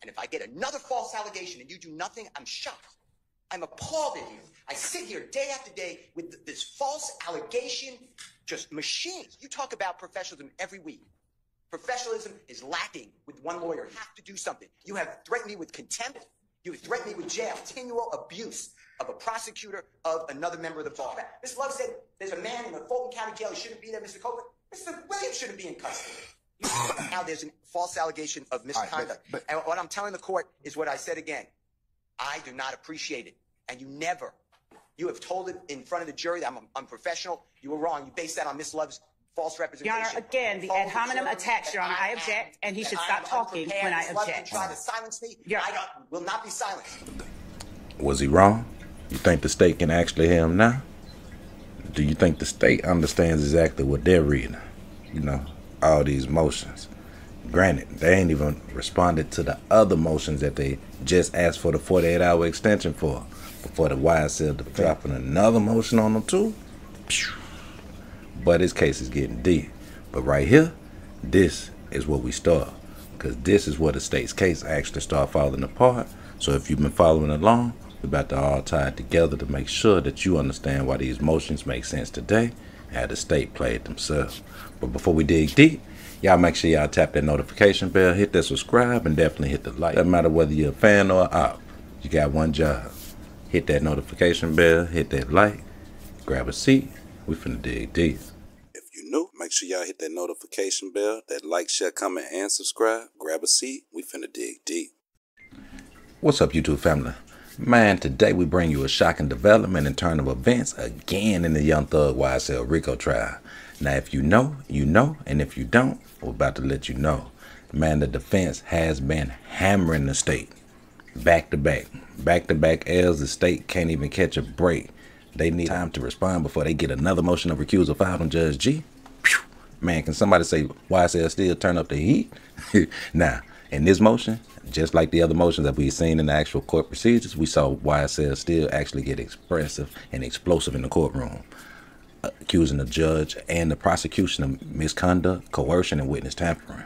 And if I get another false allegation and you do nothing, I'm shocked. I'm appalled at you. I sit here day after day with this false allegation, just machines. You talk about professionalism every week. Professionalism is lacking with one lawyer. You have to do something. You have threatened me with contempt. You have threatened me with jail. Continual abuse of a prosecutor of another member of the bar. Ms. Love said there's a man in the Fulton County Jail. He shouldn't be there, Mr. Copeland. Mr. Williams shouldn't be in custody. Now there's a false allegation of misconduct. Right, and what I'm telling the court is what I said again. I do not appreciate it. And you have told it in front of the jury that I'm unprofessional. You were wrong. You based that on Ms. Love's false representation. Your Honor, again, the ad hominem attacks, Your Honor. I object, and he should stop talking when I object. Try to silence me. I will not be silenced. Was he wrong? You think the state can actually hear him now? Do you think the state understands exactly what they're reading? You know, all these motions. Granted, they ain't even responded to the other motions that they just asked for the 48-hour extension for. Before the YSL dropping another motion on them too. But his case is getting deep. But right here, this is where we start. Because this is where the state's case actually start falling apart. So if you've been following along, we're about to all tie it together to make sure that you understand why these motions make sense today and how the state played themselves. But before we dig deep, y'all make sure y'all tap that notification bell, hit that subscribe, and definitely hit the like. Doesn't matter whether you're a fan or an op, you got one job. Hit that notification bell, hit that like, grab a seat, we finna dig deep. If you're new, make sure y'all hit that notification bell, that like, share, comment, and subscribe. Grab a seat, we finna dig deep. What's up, YouTube family? Man, today we bring you a shocking development in turn of events again in the Young Thug YSL Rico trial. Now, if you know, you know, and if you don't, we're about to let you know. Man, the defense has been hammering the state. Back-to-back L's. The state can't even catch a break. They need time to respond before they get another motion of recusal filed on Judge G. Man, can somebody say YSL Steele turn up the heat? Now, in this motion, just like the other motions that we've seen in the actual court procedures, we saw YSL Steele actually get expressive and explosive in the courtroom, accusing the judge and the prosecution of misconduct, coercion, and witness tampering.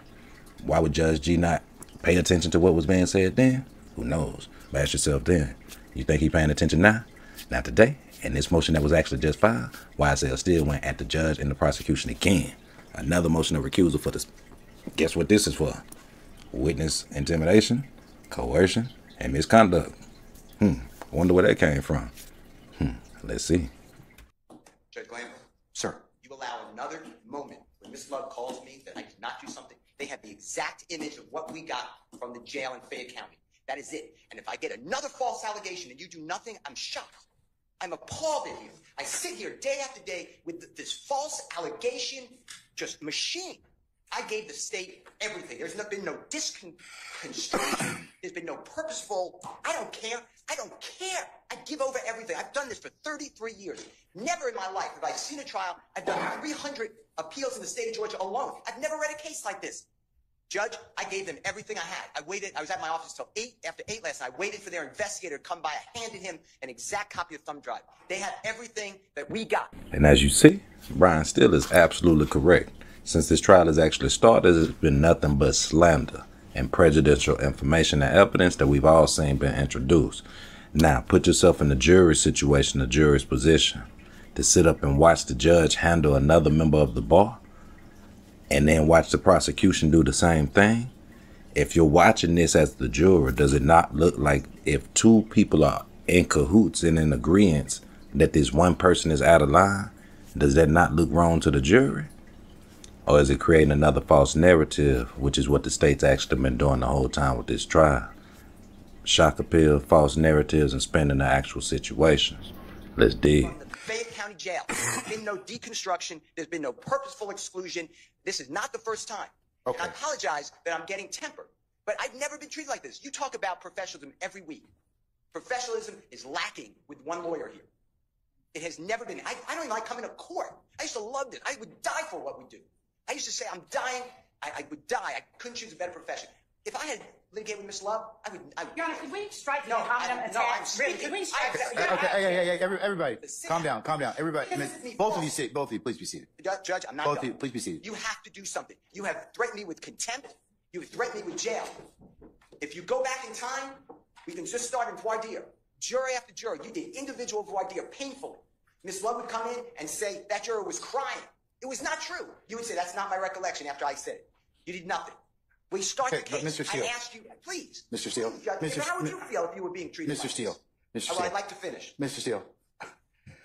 Why would Judge G not pay attention to what was being said then? Who knows? But ask yourself then. You think he paying attention now? Now today, in this motion that was actually just filed, YSL Steele went at the judge and the prosecution again. Another motion of recusal for this. Guess what this is for? Witness intimidation, coercion, and misconduct. I wonder where that came from. Let's see. Judge Glamper. Sir. You allow another moment when Miss Love calls me that I did not do something. They have the exact image of what we got from the jail in Fayette County. That is it. And if I get another false allegation and you do nothing, I'm shocked. I'm appalled at you. I sit here day after day with this false allegation, just machine. I gave the state everything. There's been no disconstruction. There's been no purposeful, I don't care. I don't care. I give over everything. I've done this for 33 years. Never in my life have I seen a trial. I've done 300 appeals in the state of Georgia alone. I've never read a case like this. Judge, I gave them everything I had. I waited. I was at my office till 8 after 8 last night. I waited for their investigator to come by. I handed him an exact copy of thumb drive. They had everything that we got. And as you see, Brian Steele is absolutely correct. Since this trial has actually started, it's been nothing but slander and prejudicial information and evidence that we've all seen been introduced. Now, put yourself in the jury's situation, the jury's position, to sit up and watch the judge handle another member of the bar, and then watch the prosecution do the same thing. If you're watching this as the juror, does it not look like if two people are in cahoots and in agreement that this one person is out of line, does that not look wrong to the jury? Or is it creating another false narrative, which is what the state's actually been doing the whole time with this trial? Shock appeal, false narratives, and spinning the actual situations. Let's dig. Fayette County Jail. There's been no deconstruction. There's been no purposeful exclusion. This is not the first time. Okay. And I apologize that I'm getting tempered, but I've never been treated like this. You talk about professionalism every week. Professionalism is lacking with one lawyer here. It has never been. I don't even like coming to court. I used to love this. I would die for what we do. I used to say, I'm dying. I would die. I couldn't choose a better profession. If I had litigated with Miss Love, I would. Your Honor, could we strike the hominem attack? Really, could we strike Okay, everybody, calm down. Everybody, both of you sit. Both of you, please be seated. Judge, I'm not. Both of you, please be seated. You have to do something. You have threatened me with contempt. You have threatened me with jail. If you go back in time, we can just start in voir dire. Jury after jury, you did individual voir dire painfully. Miss Love would come in and say that juror was crying. It was not true. You would say, that's not my recollection after I said it. You did nothing. We start the case. Mr. Steele. I asked you, please. Mr. Steele. Please, how would you feel if you were being treated Mr. Steele. Mr. Steele. I'd like to finish. Mr. Steele.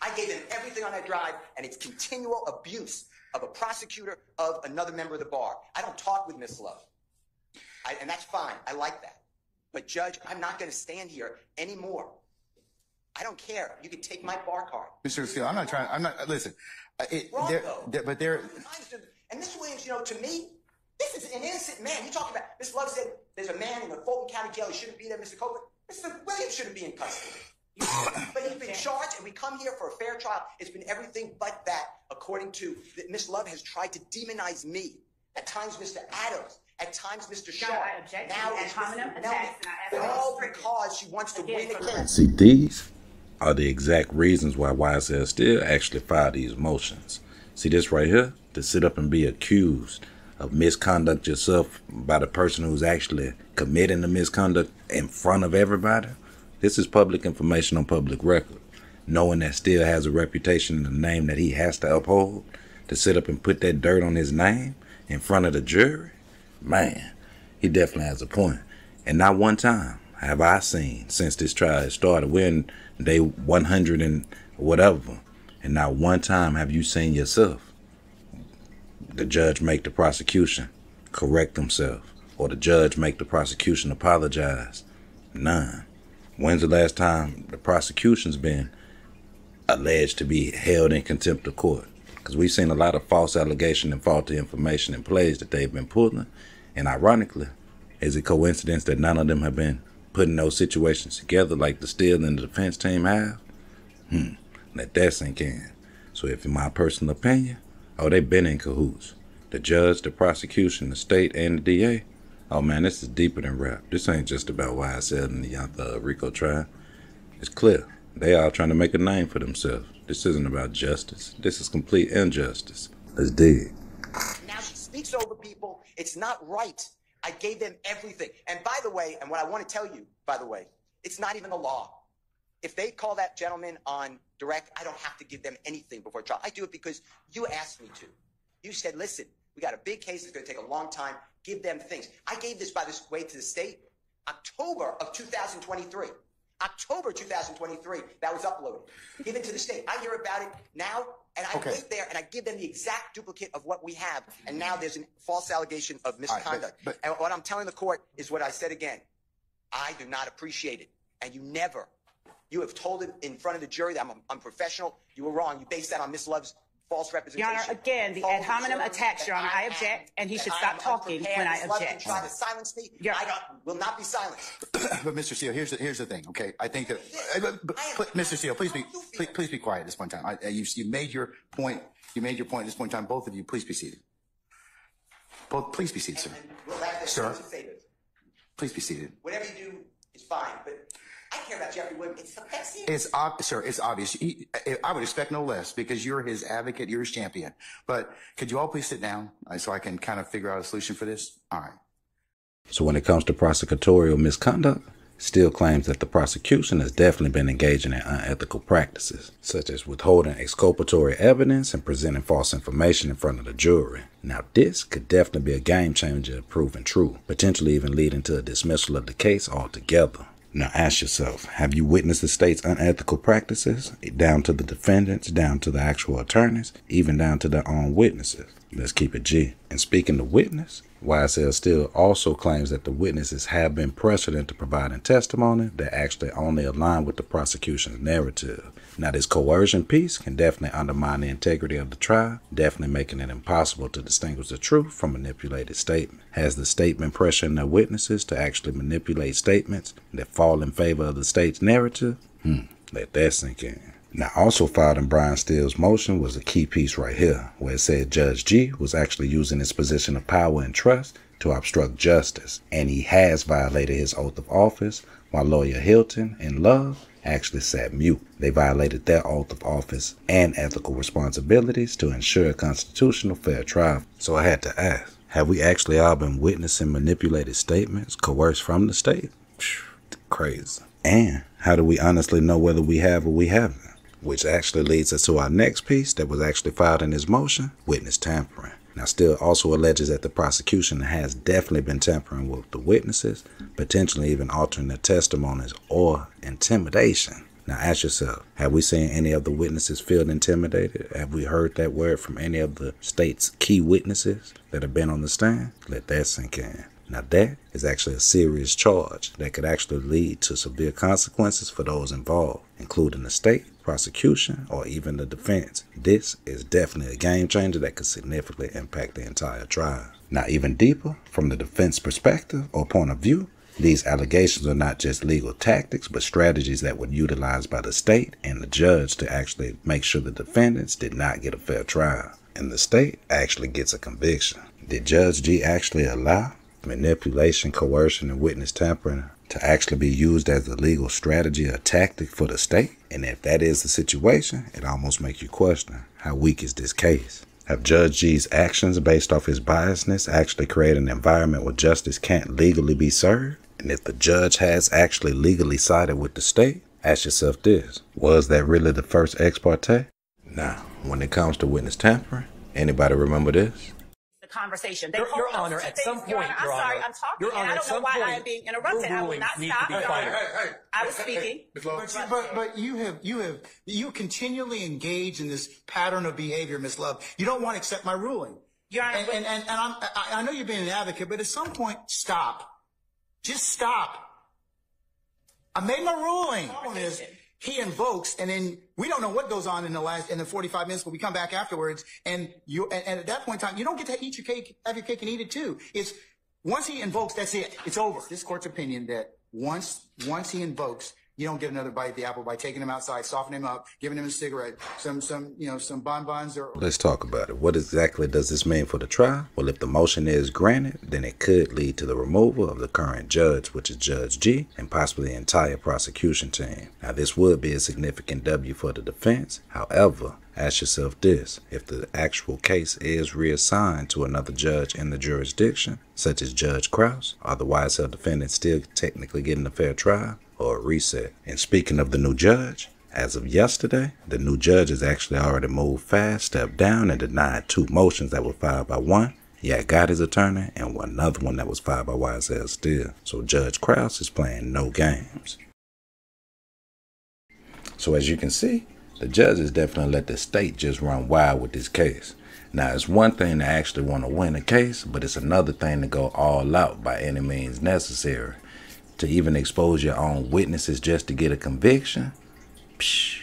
I gave him everything on that drive, and it's continual abuse of a prosecutor of another member of the bar. I don't talk with Miss Love. And that's fine. I like that. But, Judge, I'm not going to stand here anymore. I don't care. You can take my bar card. Mr. Steele, I'm not, listen. Wrong, though. But there. And Mr. Williams, you know, to me, this is an innocent man. You talk about, Miss Love said there's a man in the Fulton County Jail. He shouldn't be there, Mr. Copeland. Mr. Williams shouldn't be in custody. But he's been charged, and we come here for a fair trial. It's been everything but that, according to that. Miss Love has tried to demonize me. At times, Mr. Adams. At times, Mr. Shaw. I object now to ad hominem attacks, and I ask all because she wants to win again. See, these are the exact reasons why YSL Steele actually filed these motions. See this right here? To sit up and be accused of misconduct yourself by the person who's actually committing the misconduct in front of everybody. This is public information on public record. Knowing that Steele has a reputation and a name that he has to uphold, to sit up and put that dirt on his name in front of the jury, man, he definitely has a point. And not one time have I seen since this trial has started. We're in day 100 and whatever. And not one time have you seen yourself, the judge make the prosecution correct themselves, or the judge make the prosecution apologize. None. When's the last time the prosecution's been alleged to be held in contempt of court? Because we've seen a lot of false allegation and faulty information in plays that they've been pulling. And ironically, is it coincidence that none of them have been putting those situations together like the Steele and the defense team have? Let that sink in. So if in my personal opinion, they've been in cahoots. The judge, the prosecution, the state, and the DA. Oh man, this is deeper than rap. This ain't just about YSL and the youngthug Rico trial. It's clear. They all trying to make a name for themselves. This isn't about justice. This is complete injustice. Let's dig. Now she speaks over people. It's not right. I gave them everything. And by the way, and what I want to tell you, by the way, it's not even the law. If they call that gentleman on direct, I don't have to give them anything before trial. I do it because you asked me to. You said, listen, we got a big case. It's going to take a long time. Give them things. I gave this, by the way, to the state October of 2023. October 2023, that was uploaded. Given to the state. I hear about it now, and I wait there, and I give them the exact duplicate of what we have. And now there's a false allegation of misconduct. Right, and what I'm telling the court is what I said again. I do not appreciate it. And you have told it in front of the jury that I'm unprofessional. You were wrong. You based that on Miss Love's false representation. Your Honor, again, the ad hominem attacks, Your Honor. I object, and he should stop talking when I object. Try to silence me. Will not be silenced. But Mr. Steele, here's the thing. Okay, I think that Mr. Steele, please be quiet at this point in time. You made your point. You made your point at this point in time. Both of you, please be seated. Please be seated, sir. Sir, please be seated. Whatever you do is fine, but I care about Jeffrey Williams. Sir, it's obvious. I would expect no less because you're his advocate, you're his champion. But could you all please sit down so I can kind of figure out a solution for this? All right. So when it comes to prosecutorial misconduct, Steele claims that the prosecution has definitely been engaging in unethical practices, such as withholding exculpatory evidence and presenting false information in front of the jury. Now, this could definitely be a game changer if proven true, potentially even leading to a dismissal of the case altogether. Now ask yourself, have you witnessed the state's unethical practices, down to the defendants, down to the actual attorneys, even down to their own witnesses? Let's keep it G. And speaking of witness, YSL Steele also claims that the witnesses have been pressured into providing testimony that actually only align with the prosecution's narrative. Now, this coercion piece can definitely undermine the integrity of the trial, definitely making it impossible to distinguish the truth from manipulated statements. Has the state been pressuring their witnesses to actually manipulate statements that fall in favor of the state's narrative? Let that sink in. Now, also filed in Brian Steele's motion was a key piece right here, where it said Judge G was actually using his position of power and trust to obstruct justice, and he has violated his oath of office, while lawyer Hilton and Love actually sat mute. They violated their oath of office and ethical responsibilities to ensure a constitutional fair trial. So I had to ask, Have we actually all been witnessing manipulated statements coerced from the state? Crazy. And how do we honestly know whether we have or we haven't? Which actually leads us to our next piece that was actually filed in this motion, witness tampering. Now, Steele also alleges that the prosecution has definitely been tampering with the witnesses, potentially even altering their testimonies or intimidation. Now, ask yourself, have we seen any of the witnesses feel intimidated? Have we heard that word from any of the state's key witnesses that have been on the stand? Let that sink in. Now, that is actually a serious charge that could actually lead to severe consequences for those involved, including the state, prosecution, or even the defense. This is definitely a game changer that could significantly impact the entire trial. Now, even deeper, from the defense perspective or point of view, these allegations are not just legal tactics, but strategies that were utilized by the state and the judge to actually make sure the defendants did not get a fair trial. And the state actually gets a conviction. Did Judge G actually allow manipulation, coercion, and witness tampering to actually be used as a legal strategy or tactic for the state? And if that is the situation, it almost makes you question, how weak is this case? Have Judge G's actions based off his biasness actually created an environment where justice can't legally be served? And if the judge has actually legally sided with the state, ask yourself this, was that really the first ex parte? Now, when it comes to witness tampering, anybody remember this? Conversation. Your Honor, at some point, Your Honor, I'm sorry, I'm talking. Your Honor, I don't know why I am being interrupted. I will not stop. I was speaking. But you continually engage in this pattern of behavior, Ms. Love. You don't want to accept my ruling. Your Honor, and I know you're being an advocate, but at some point, stop. Just stop. I made my ruling. The problem is, he invokes, and then we don't know what goes on in the 45 minutes, but we come back afterwards, and at that point in time, you don't get to eat your cake, have your cake and eat it too. It's once he invokes, that's it. It's over. This court's opinion that once he invokes, you don't get another bite of the apple by taking him outside, softening him up, giving him a cigarette, some bonbons or. Let's talk about it. What exactly does this mean for the trial? Well, if the motion is granted, then it could lead to the removal of the current judge, which is Judge G, and possibly the entire prosecution team. Now, this would be a significant W for the defense. However, ask yourself this, if the actual case is reassigned to another judge in the jurisdiction, such as Judge Krause, are the YSL defendants still technically getting a fair trial or a reset? And speaking of the new judge, as of yesterday, the new judge has actually already moved fast, stepped down, and denied 2 motions that were filed by one, got his attorney, and another one that was filed by YSL Steele. So Judge Krause is playing no games. So as you can see, the judges definitely let the state just run wild with this case. Now, it's one thing to actually want to win a case, but it's another thing to go all out by any means necessary. To even expose your own witnesses just to get a conviction? Psh,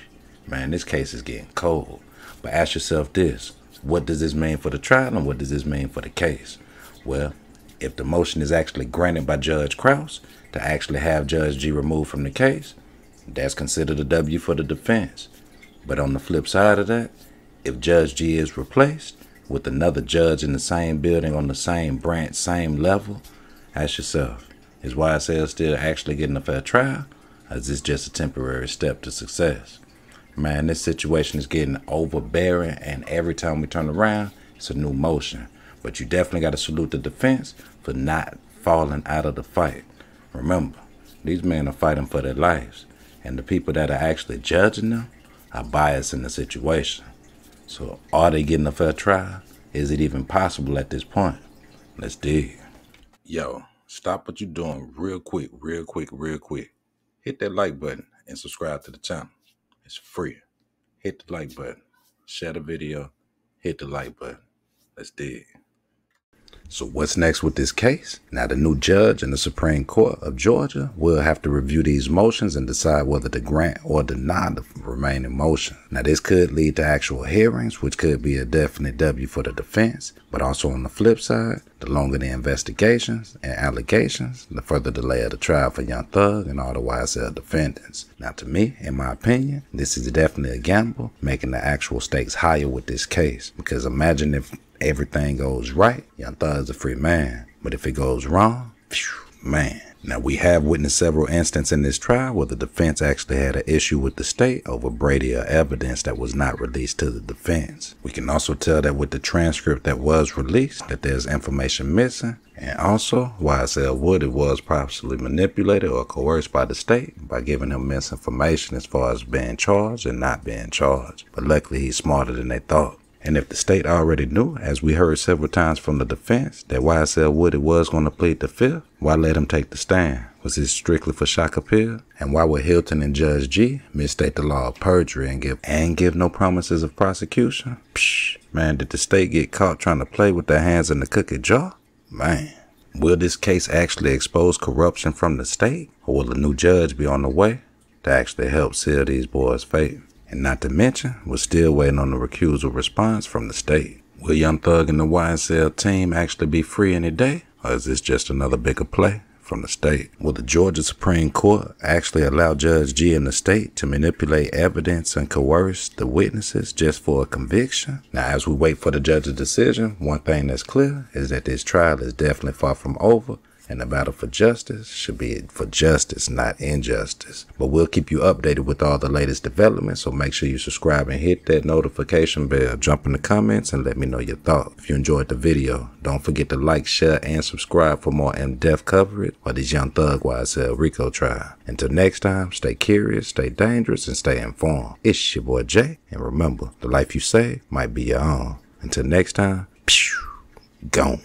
man, this case is getting cold. But ask yourself this, what does this mean for the trial and what does this mean for the case? Well, if the motion is actually granted by Judge Krause to actually have Judge G removed from the case, that's considered a W for the defense. But on the flip side of that, if Judge G is replaced with another judge in the same building on the same branch, same level, ask yourself, is YSL still actually getting a fair trial, or is this just a temporary step to success? Man, this situation is getting overbearing, and every time we turn around, it's a new motion. But you definitely got to salute the defense for not falling out of the fight. Remember, these men are fighting for their lives, and the people that are actually judging them are biased in the situation. So are they getting a fair trial? Is it even possible at this point? Let's dig. Yo, stop what you're doing real quick. Hit that like button and subscribe to the channel. It's free. Hit the like button. Share the video. Hit the like button. Let's dig. So what's next with this case? Now, the new judge in the Supreme Court of Georgia will have to review these motions and decide whether to grant or deny the remaining motion. Now, this could lead to actual hearings, which could be a definite W for the defense. But also on the flip side, the longer the investigations and allegations, the further delay of the trial for Young Thug and all the YSL defendants. Now, to me, in my opinion, this is definitely a gamble, making the actual stakes higher with this case. Because imagine if everything goes right, Young Thug's a free man. But if it goes wrong, man, Now, we have witnessed several instances in this trial where the defense actually had an issue with the state over Brady or evidence that was not released to the defense. We can also tell that with the transcript that was released that there's information missing, and also YSL Woody was possibly manipulated or coerced by the state by giving him misinformation as far as being charged and not being charged. But luckily he's smarter than they thought. And if the state already knew, as we heard several times from the defense, that YSL Woody was going to plead the fifth, why let him take the stand? Was it strictly for shock appeal? And why would Hilton and Judge G misstate the law of perjury and give no promises of prosecution? Psh, man, did the state get caught trying to play with their hands in the cookie jar? Man, will this case actually expose corruption from the state? Or will a new judge be on the way to actually help seal these boys' fate? And not to mention, we're still waiting on the recusal response from the state. Will Young Thug and the YSL team actually be free any day? Or is this just another bigger play from the state? Will the Georgia Supreme Court actually allow Judge G and the state to manipulate evidence and coerce the witnesses just for a conviction? Now, as we wait for the judge's decision, one thing that's clear is that this trial is definitely far from over. And the battle for justice should be for justice, not injustice. But we'll keep you updated with all the latest developments, so make sure you subscribe and hit that notification bell. Jump in the comments and let me know your thoughts. If you enjoyed the video, don't forget to like, share, and subscribe for more in-depth coverage of this Young Thug YSL Rico trial. Until next time, stay curious, stay dangerous, and stay informed. It's your boy Jay, and remember, the life you save might be your own. Until next time, gone.